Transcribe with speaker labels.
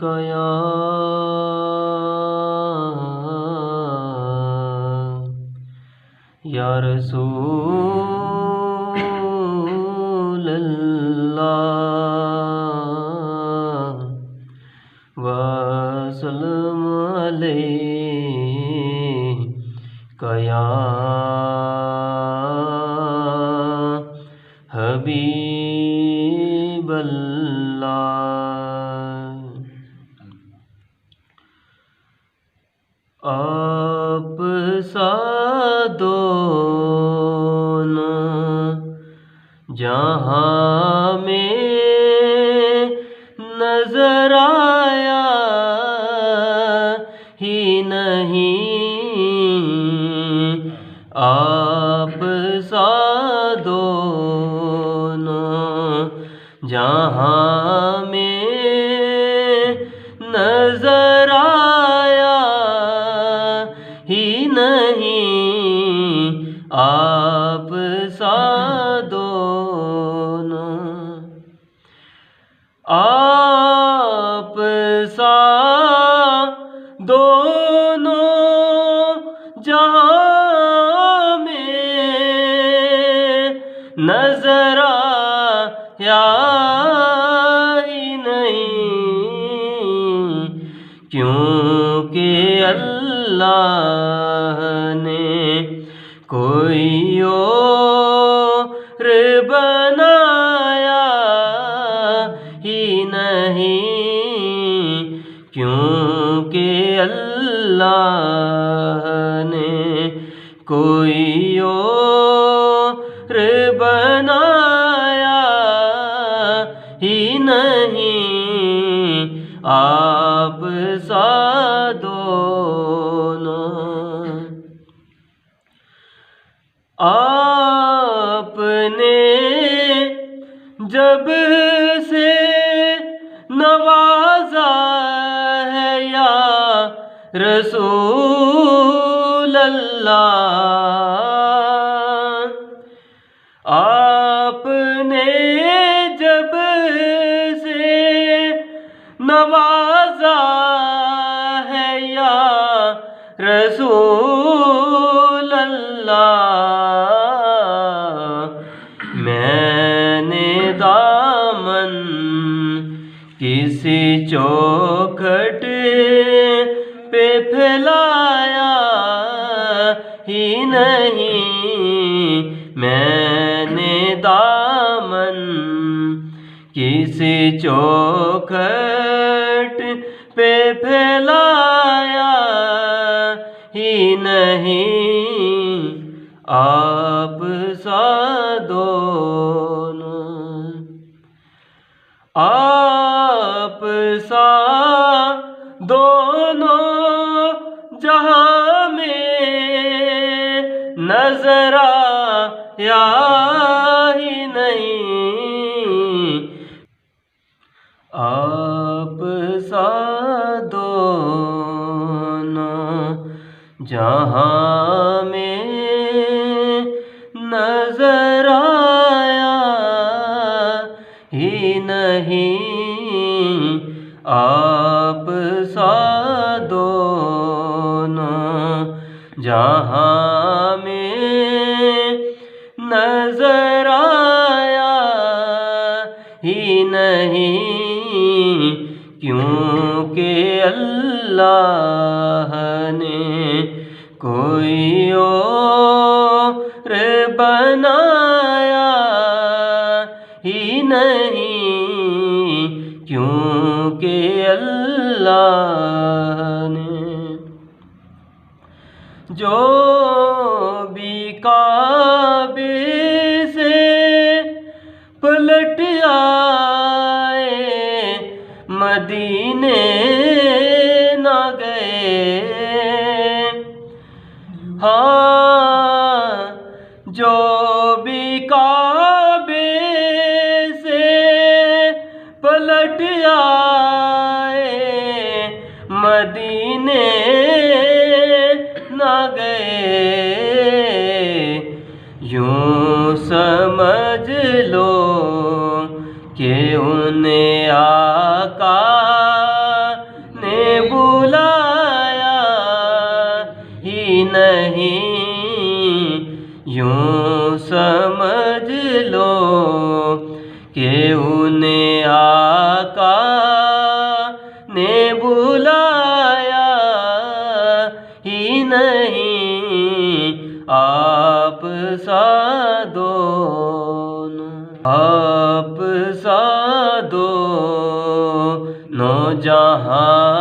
Speaker 1: کیا یا رسول اللہ وسلم علیک یا حبیب اللہ۔ آپ سا دونوں جہاں میں نظر آیا ہی نہیں، آپ سا دونوں جہاں میں نظر آیا ہی نہیں، آپ سا دونوں، آپ سا دونوں جہاں میں نظر آیا ہی نہیں، کیونکہ اللہ نے کوئی اور بنایا ہی نہیں، کیونکہ اللہ نے کوئی اور بنایا ہی نہیں، آپ سا دونوں۔ آپ نے جب سے نوازا ہے یا رسول اللہ، آپ نے جب سے نوازا ہے یا رسول اللہ، میں نے دامن کسی چوکھٹ پہ پھیلایا ہی نہیں، میں نے دامن کسی چوکھٹ پہ پھیلایا ہی نہیں، آپ سا دونوں، آپ سا دونوں جہاں میں نظر آیا ہی نہیں، آپ سا دونوں جہاں میں نظر آیا ہی نہیں، آپ سا دونوں جہاں میں نظر آیا ہی نہیں، کیونکہ اللہ نے کوئی اور بنایا ہی نہیں، کیونکہ اللہ نے جو بھی کعبے سے پلٹ آئے مدینے نہ گئے، ہاں جو بھی کعبے سے پلٹ آئے مدینے نہ گئے، یوں سمجھ لو کہ انہیں آقا یوں سمجھ لو کہ انہیں آقا نے بلایا ہی نہیں، آپ سا دونوں، آپ سا دونوں جہاں